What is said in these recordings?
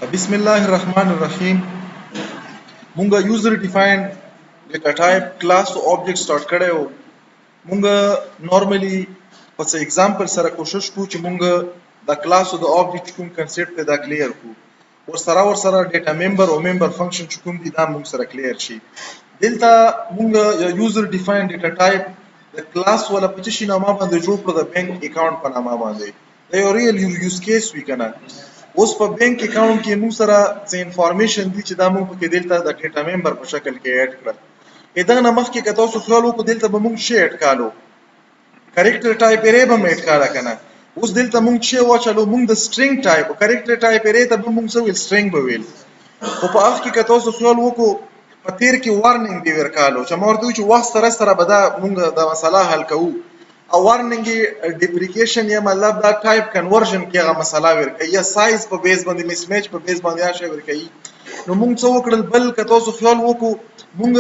بسم الله الرحمن الرحیم. مونږه یوزر ډیفاینډ ډیټا ټایپ کلاس او آبجیکټ سٹارټ کړی و. مونږه نورمالي په څه اگزامپل سره کوشش کوو چې مونږه د کلاس او د آبجیکټ کوم کنسپټ ته دا کلیر کو. ورسره ډیټا ممبر او ممبر فنکشن چې کوم دي دا مونږ سره کلیر شي. دلته مونږه یوزر ډیفاینډ ډیټا ټایپ د کلاس ولا په شي نامه باندې جوړ کړو د بانک اکاونټ په نامه باندې. دا یو ریل یوز کیس وی کنه. اوس په بانک اکاونټ کې موږ سره څه انفارمیشن دي چې دا موږ پکې دلته د ډیټا ممبر په شکل کې اډ کړل. دا نه مخکې که تاسو خیال وکړو دلته به موږ شی اډ کالو کریکټر ټایپ ارې به اډ کاله کنه. اوس دلته موږ شی واچلو موږ د سټرینګ ټایپ او کریکټر ټایپ ارې ته به موږ څه ویل سټرینګ به ویل. خو په اخر کې که تاسو خیال وکړو په تیر کې وارنینګ دی ورکالو چې مورته چې وخت سره سره به دا موږ د مسله حل کوو. او وارنینګ ډیپریکیشن یا مطلب دا ټایپ کنورژن کې هغه مسله ورکړي یا سایز په بیس باندې مس میچ په بیس باندې هغه شی ورکړي. نو موږ څه وکړل بل که تاسو خیال وکړو موږ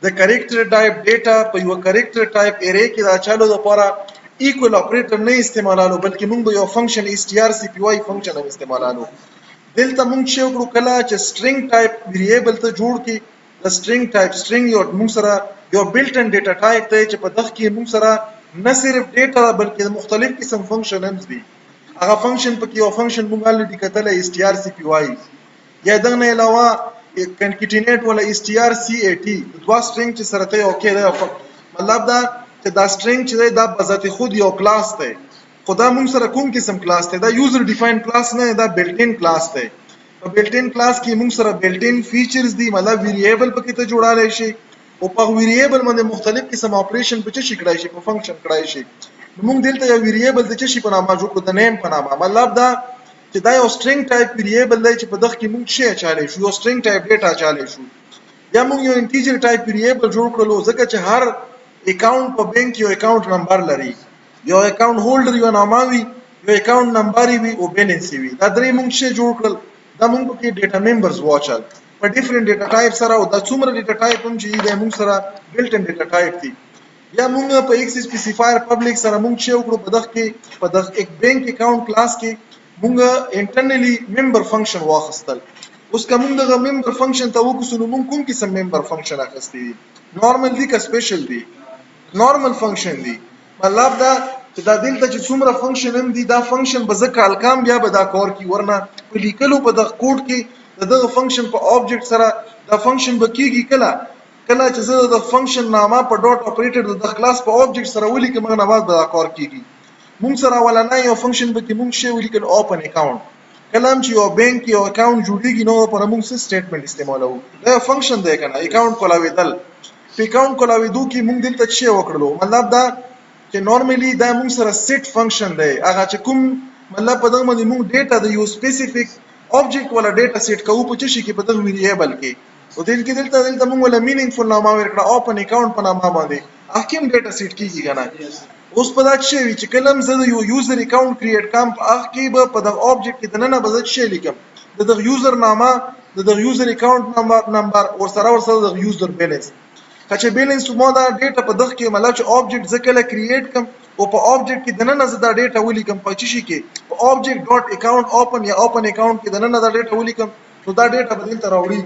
د کریکټر ټایپ ډیټا په یو کریکټر ټایپ ارې کې دا چالو لپاره ایکوال اپریټر نه استعمالالو بلکې موږ یو فنکشن سترپی فنکشن هم استعمالالو. دلته موږ چې وکړو کله چې سټرینګ ټایپ ویریبل ته جوړ کی د سټرینګ ټایپ سټرینګ یو موږ سره یو بلټ ان ډیټا ټایپ ته چې په دغه کې موږ سره نه صرف ډیټا بلکې مختلف قسم فنکشنز دي. هغه فنکشن پکې یو فنکشن موږ الریډي کتلې سترپی یا دغه نه علاوه کنکټینیټ ولا سترcat دوا سټرینګ چې سره ته اوکې دا مطلب دا چې دا سټرینګ چې دا بذات خود یو کلاس دی. خدا موږ سره کوم قسم کلاس دی؟ دا یوزر ډیفاینډ کلاس نه دا بلټ ان کلاس دی. په بلټ ان کلاس کې موږ سره بلټ ان فیچرز دي مطلب ویریبل پکې ته جوړالی شي او په ویریبل باندې مختلف قسم اپریشن په څه شي کړای شي په فنکشن کړای شي. موږ دلته یو ویریبل د څه شي په نامه جوړ کړو د نیم په نامه. مطلب دا چې دا یو سټرینګ ټایپ ویریبل دی چې په دغه کې موږ شی چالي شو یو سټرینګ ټایپ ډیټا چالي شو. یا موږ یو انټیجر ټایپ ویریبل جوړ کړلو ځکه چې هر اکاونټ په بانک یو اکاونټ نمبر لري. یو اکاونټ هولډر یو نامه وي یو اکاونټ نمبر وي او بیلنس وي. دا درې موږ شی جوړ کړل. دا موږ کې ډیټا ممبرز واچل په ډیفرنٹ ډیټا ټایپ سره او دا څومره ډیټا ټایپ هم چې دی موږ سره بلټ ان ډیټا ټایپ دي. یا موږ په ایکس سپیسیفایر پبلک سره موږ چې وکړو په دغه کې په دغه یک بانک اکاونټ کلاس کې موږ انټرنلی ممبر فنکشن واخستل. اوس کوم دغه ممبر فنکشن ته وکړو نو موږ کوم قسم ممبر فنکشن اخستې دي؟ نورمال دي که سپیشل دي؟ نورمال فنکشن دي. مطلب دا چې دا دلته چې څومره فنکشن هم دي دا فنکشن به زه کال کام بیا به دا کار کی ورنه په لیکلو په دغه کوډ کې دغه فنکشن په آبجیکټ سره دا فنکشن به کیږي کله چې زه د فنکشن نامه په ډاټ اپریټر د کلاس په آبجیکټ سره ولیکم هغه نه بعد به دا کار کیږي. موږ سره ولنه یو فنکشن به کې موږ شی ولیکل اوپن اکاونټ. کله چې یو بانک یو اکاونټ جوړیږي نو پر موږ څه سټیټمنټ استعمالو. دا فنکشن دی کنه اکاونټ کولاویدل. په اکاونټ کولاویدو کې موږ دلته شی وکړلو. مطلب دا چې نورمالي دا موږ سره سیټ فنکشن دی. هغه چې کوم مطلب په دغه باندې موږ ډیټا د یو سپیسیفیک آبجیکټ ولا ډیټا سیټ کوو په څه شي کې په دغه ویریبل کې. او دلته موږ ولا مینینګفول نامه ورکړه اوپن اکاونټ په نامه باندې احکام ډیټا سیټ کیږي کنه. اوس په دا شی چې کلم زه یو یوزر اکاونټ کریټ کوم په اخ کې به په دغه آبجیکټ کې دنه به زه شی لیکم دغه یوزر نامه دغه یوزر اکاونټ نمبر ورسره دغه یوزر بیلنس. چې بیلنس مو دا ډیټا په دغه کې مطلب چې آبجیکټ زه کله کریټ کوم او په آبجیکټ کې دنه زه دا ډیټا ولیکم په چی شي کې په آبجیکټ ډاټ اکاونټ اوپن یا اوپن اکاونټ کې دنه دا ډیټا ولیکم نو دا ډیټا بدل تر راوړي.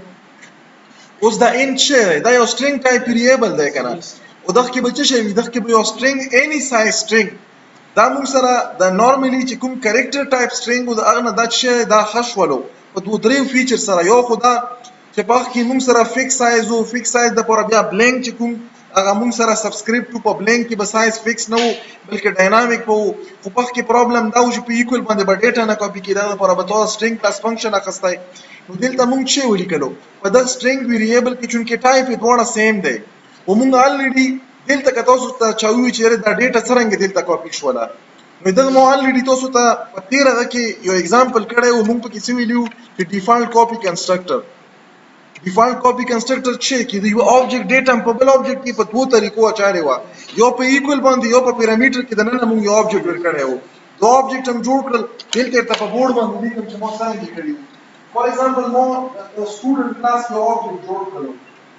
اوس دا انټ شی دا یو سټرینګ ټایپ ویریبل دی کنه او دغه کې به څه شي دغه کې به یو سټرینګ اني سایز سټرینګ دا موږ سره د نورمالي چې کوم کریکټر ټایپ سټرینګ او دا نه دا شی دا خښولو په دوه درې فیچر سره. یو خدا چې په کې موږ سره فکس سایز او فکس سایز د پر بیا بلینک چې کوم هغه موږ سره سبسکرپټ په بلینک کې به سایز فکس نه وو بلکې ډاینامیک وو. خو په کې پرابلم دا و چې په ایکوال باندې به ډیټا نه کاپی کیدا پر به تو سټرینګ پلس فنکشن اخستای. نو دلته موږ چې ولیکلو په د سټرینګ ویریبل کې چونکې ټایپ یې دواړه سیم دی او موږ الریډي دلته که تاسو ته چاوي چې دا ډیټا څنګه دلته کاپی شوله نو دغه مو الریډي تاسو ته په تیرغه کې یو اگزامپل کړی او موږ پکې څه ویلو چې ډیفالت کاپی کنسټرکټر. ډیفالت کاپی کنسټرکټر چې کې یو آبجیکټ ډیټا په بل آبجیکټ کې په دوه طریقو اچاري و یو په ایکوال باندې یو په پیرامیټر کې دنه موږ یو آبجیکټ ورکړی وو. دوه آبجیکټ هم جوړ کړل دلته په بورډ باندې لیکم چې مو څنګه کړی. فار ایگزامپل مو سټوډنټ کلاس یو آبجیکټ جوړ کړو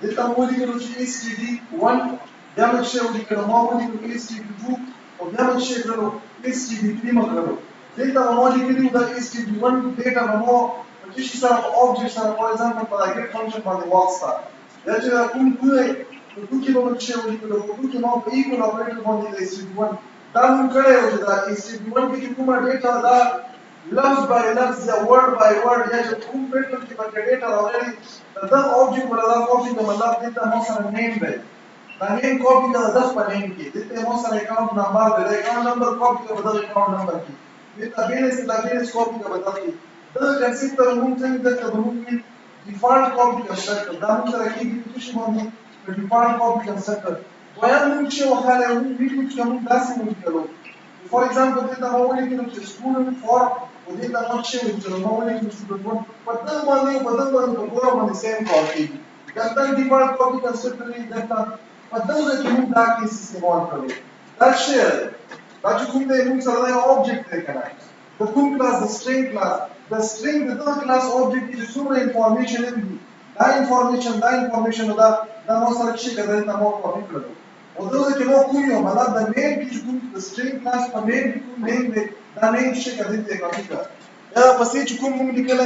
دلته مو لیکلو چې std1 بیا موږ شی ولیکلو مو ولیکلو std2 او بیا موږ شی کړو std3 مو کړو. دلته مو لیکلو دا std1 ډیټا مو چې شي سره object سره for example په get function باندې واخسته دا چې کوم کوی په کې به څه ولیکلو په کې ما په equal operator باندې د std1 دا موږ کړی و چې دا std1 کې کومه ډیټا دا لفظ by لفظ یا word by word یا چې کوم پیټرن کې په ډیټا راغلي دا object ولا دا کاپي کوم الله دې ته مو سره name دی دا name کاپي دا د خپل name کې دې مو سره account number دی account number کاپي دا بدل account number کې دې tabeless کاپي دا بدل کې دا کنسپټ تر موږ څنګه د کوم default copy constructor دا موږ سره کې د څه باندې default copy constructor وایي موږ چې وخاله موږ ویډیو چې موږ داسې موږ کړو for example دې ته مو ولیکلو چې student for ودې ته مو چې مو ولیکلو student for په دغه باندې په ګوره باندې same copy دا default copy constructor دې دا په دغه کې موږ دا کې استعمال کړو دا چې کوم دې موږ سره یو object دی کنه د کوم class د string class the string the class object is څومره information دی دا information دا مو سره چې کړه دا مو کاپی کړو او دا چې مو کوم یو مطلب د name کې کوم د string class په name کې کوم name دی دا name چې کړه دې کاپی کړه دا پسې چې کوم موږ لیکل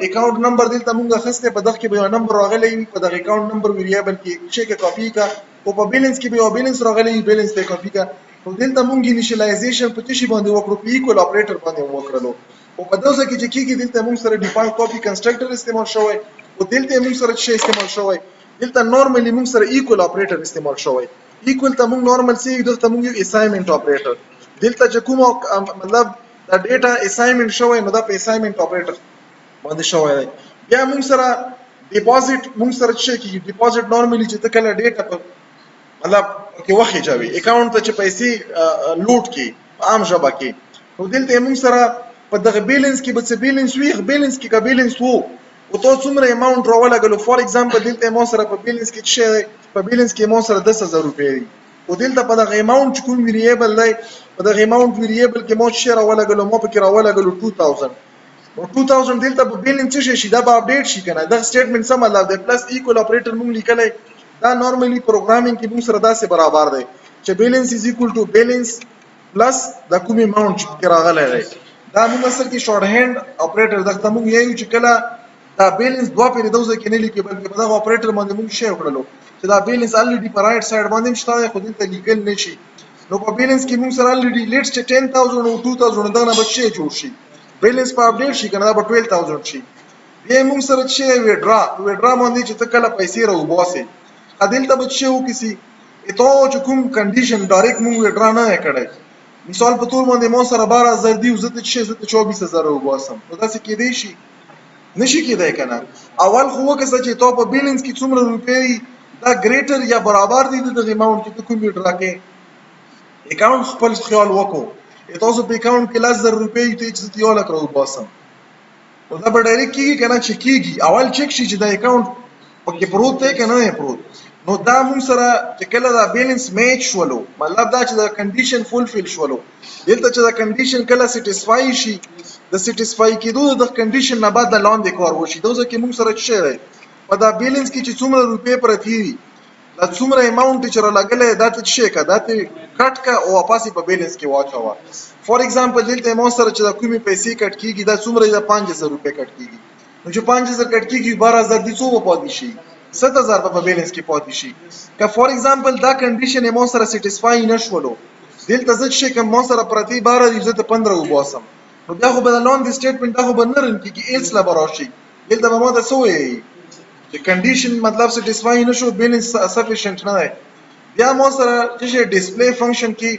account number دلته موږ خسته په دغه کې به نمبر راغلی په دغه account number variable کې چې کاپی کا او په balance کې به balance راغلی balance ته کاپی کا او دلته موږ initialization په تشي باندې وکړو په equal operator باندې وکړلو او په دغه کې چې کیږي دلته موږ سره default copy constructor استعمال شوی او دلته موږ سره څه استعمال شوی دلته normally موږ سره equal operator استعمال شوی equal ته موږ normal سي دلته موږ assignment operator دلته چې کوم مطلب دا data assignment شوی نو دا په assignment operator باندې شوی دی بیا موږ سره deposit موږ سره څه کیږي deposit normally چې کله data په مطلب کې وخت جوړي account ته چې پیسې لوټ کی عام ژبه کې نو دلته موږ سره په دغه بیلنس کې به څه بیلنس وي بیلنس کې کا بیلنس وو او ته څومره اماونت راولګلو فور ایگزامپل دلته مو سره په بیلنس کې څه په بیلنس کې مو سره 10000 روپۍ دي او دلته په دغه اماونت کوم ویریبل دی په دغه اماونت ویریبل کې مو څه راولګلو مو پکې راولګلو 2000 او 2000 دلته په بیلنس څه شي دا به اپډیټ شي کنه دا سټیټمنټ سم الله دی پلس ایکوال اپریټر موږ لیکلای دا نورمالي پروګرامینګ کې موږ سره داسې برابر دی چې بیلنس از ایکوال ټو بیلنس پلس د کوم اماونت چې راغلی دی دا موږ اصل کې شورټ هند اپریټر دغه موږ یو چې کله دا بیلنس دوه پیری دوزه کې نه لیکي بلکې په دغه اپریټر باندې موږ شی وکړلو چې دا بیلنس الریډي په رائټ سایډ باندې شته خو دلته لیکل نشي نو په بیلنس کې موږ سره الریډي لیټس چې 10000 او 2000 دغه نه بچي جوړ شي بیلنس په اپډیټ شي کنه دا به 12000 شي بیا موږ سره چې ویډرا باندې چې کله پیسې راوباسي عدالت بچي وو کسی اته چې کوم کنډیشن ډایرکټ موږ ویډرا نه کړی مثال په تور باندې مو سره 12000 دی زته چې 24000 وباسم نو دا څه کېدی شي نشي کېدای کنه اول خو وکړه چې تو په بیلنس کې څومره روپۍ دا ګریټر یا برابر دي د اماونت چې کوم ویډرا کې اکاونټ خپل خیال وکړو تاسو په اکاونټ کې 1000 روپۍ ته چې یو لک وباسم نو دا به ډایرکټ کېږي کنه چې کېږي اول چک شي چې دا اکاونټ پکې پروت دی کنه نه پروت نو دا موږ سره چې کله دا بیلنس میچ شولو مطلب دا چې دا کنډیشن فولفیل شولو دلته چې دا کنډیشن کله سټیسفای شي د سټیسفای کېدو د کنډیشن نه بعد د لاندې کار وشي دا ځکه موږ سره څه دی په دا بیلنس کې چې څومره روپۍ پرتی دي دا څومره اماونت چې را لګلې دا څه شي کا دا ته کټ کا او واپس په بیلنس کې واچوا فور ایگزامپل دلته مو سره چې دا کومې پیسې کټ کیږي دا څومره دا 5000 روپۍ کټ کیږي نو چې 5000 کټ کیږي 12000 دي څو پاتې شي 7000 په بیلنس کې پاتې شي که فور ایگزامپل دا کنډیشن مو سره سټیسفای نشولو دلته ځکه چې کوم مو سره پرتی 12 دي زته 15 وباسم نو بیا خو به لاندې سټیټمنټ دا خو به نه رن کیږي ایلس لا براشي دلته به مو دا سوې چې کنډیشن مطلب سټیسفای نشو بیلنس سفیشنت نه دی بیا مو سره چې ډیسپلی فنکشن کې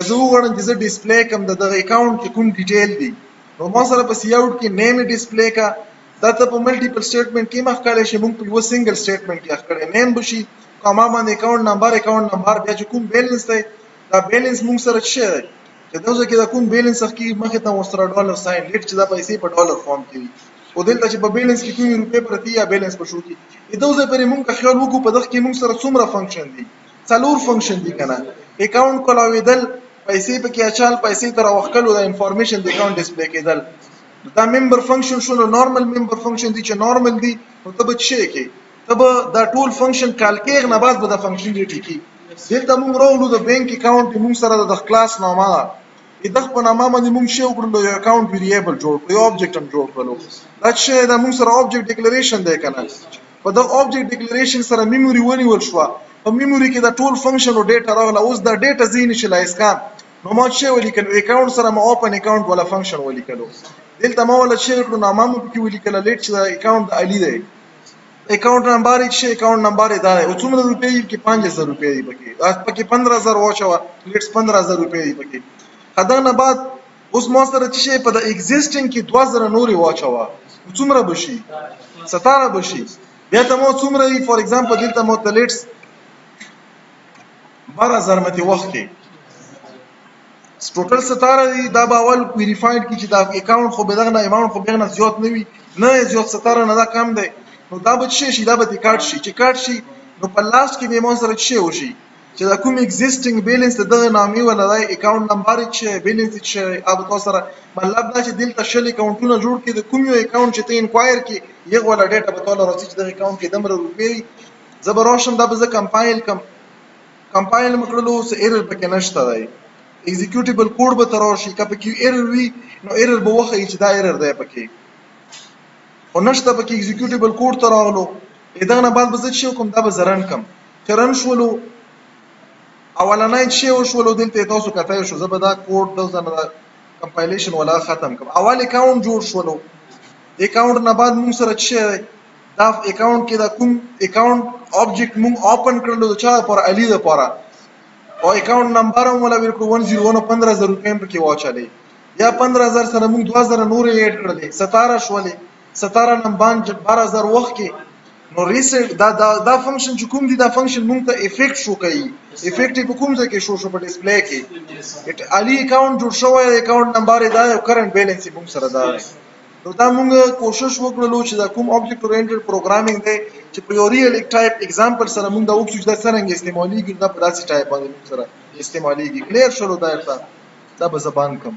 زه وګورم چې ډیسپلی کوم د اکاونټ کې کوم ډیټیل دی نو مو سره په سی اوټ کې نیم ډیسپلی کا دا ته په ملټیپل سټیټمنټ کې مخکړی شي موږ په یو سنگل سټیټمنټ کې اخکړی نیم بشي کومه باندې اکاونټ نمبر بیا چې کوم بیلنس دی دا بیلنس موږ سره څه دی چې دا ځکه دا کوم بیلنس کې مخه ته وسره ډالر ساين لیټ چې دا پیسې په ډالر فارم کې او دلته چې په بیلنس کې کوم روپې پرتی یا بیلنس په شو کې دا ځکه پرې موږ خیال وکړو په دغه کې موږ سره څومره فنکشن دي څلور فنکشن دي کنه اکاونټ کولاویدل پیسې په کې اچال پیسې تر وختلو د انفارمیشن د اکاونټ ډسپلی کېدل دا ممبر فنکشن شنو نورمال ممبر فنکشن دي چې نورمال دي نو ته به څه کې ته به دا ټول فنکشن کالکیر نه بعد به دا فنکشن دی ټکی دلته موږ راولو د بانک اکاونټ موږ سره د کلاس نامه د خپل نامه باندې موږ شی وکړلو یو اکاونټ ویریبل جوړ کړو یو آبجیکټ هم جوړ کړلو دا شی دا موږ سره آبجیکټ ډیکلریشن دی کنه په دا آبجیکټ ډیکلریشن سره میموري ونیول شو په میموري کې دا ټول فنکشن او ډیټا راغله اوس دا ډیټا ځینیشلایز کړه نو ما شی ولیکل اکاونټ سره ما اوپن اکاونټ ولا فنکشن ولیکلو دلته ما ولا شی کړو نو ما مو کې ولیکل لیټ چې دا اکاونټ علي دی اکاونٹ نمبر چې اکاونٹ نمبر دا دی او څومره روپۍ کې 5000 روپۍ دی پکې 15000 واچو لیټس 15000 روپۍ دی پکې خدای نه بعد اوس ما سره چې په د ایگزیسټینګ کې 2000 نورې واچو څومره بشي 17 بشي بیا ته مو څومره فور ایگزامپل دلته مو ته لیټس 12000 مته وخت کې ټوټل 17 دی دا به اول ویریفاید کی چې دا اکاونټ خو به دغه اماونټ خو به نه زیات نه وي نه زیات 17 نه دا کم دی نو دا به شي دا به کارت شي چې کارت شي نو په لاست کې به مو سره شي وشي چې دا کوم ایگزیسټینګ بیلانس دغه نامې ولا دا اکاونټ نمبر چې بیلانس چې اب تاسو سره مطلب دا چې دلته شل اکاونټونه جوړ کړي د کوم یو اکاونټ چې ته انکوایر کې یو ولا ډیټا به تاسو راځي چې د اکاونټ کې دمر روپی زبر روشن دا به کمپایل مکړلو سه ایرر پکې نشته دی ایگزیکیوټیبل کوډ به تراشي کله کې ایرر وي نو ایرر به وخی چې دا ایرر دی پکې او نشته پکې ایگزیکیوټیبل کوډ ته راغلو دا نه بعد به زه چې کوم دا به زرن کم چرن شولو اولنۍ شی وشولو دلته تاسو کته شو زه به دا کوډ د زنه کمپایلیشن ولا ختم کوم اول اکاونټ جوړ شولو اکاونټ نه بعد موږ سره چې دا اکاونټ کې دا کوم اکاونټ آبجیکټ موږ اوپن کړلو د چا پر علي لپاره او اکاونټ نمبر هم ولا ورکو 101 15000 روپۍ پکې واچلې یا 15000 سره موږ 2000 نور یې اډ کړلې 17 شولې 17 نمبر 12000 وخت کې نو ریسنټ دا فنکشن چې کوم دی دا فنکشن موږ ته افیکټ شو کوي افیکټ په کوم ځای کې شو په ډسپلی کې علي اکاونټ جوړ شوی اکاونټ نمبر دا او کرنٹ بیلانس موږ سره دا نو دا موږ کوشش وکړو چې دا کوم آبجیکټ اورینټډ پروګرامینګ دی چې په یو ریل ټایپ اگزامپل سره موږ دا وکړو چې دا څنګه استعماليږي دا په داسې ټایپ باندې موږ سره استعماليږي کلیر شلو دا به زبان کم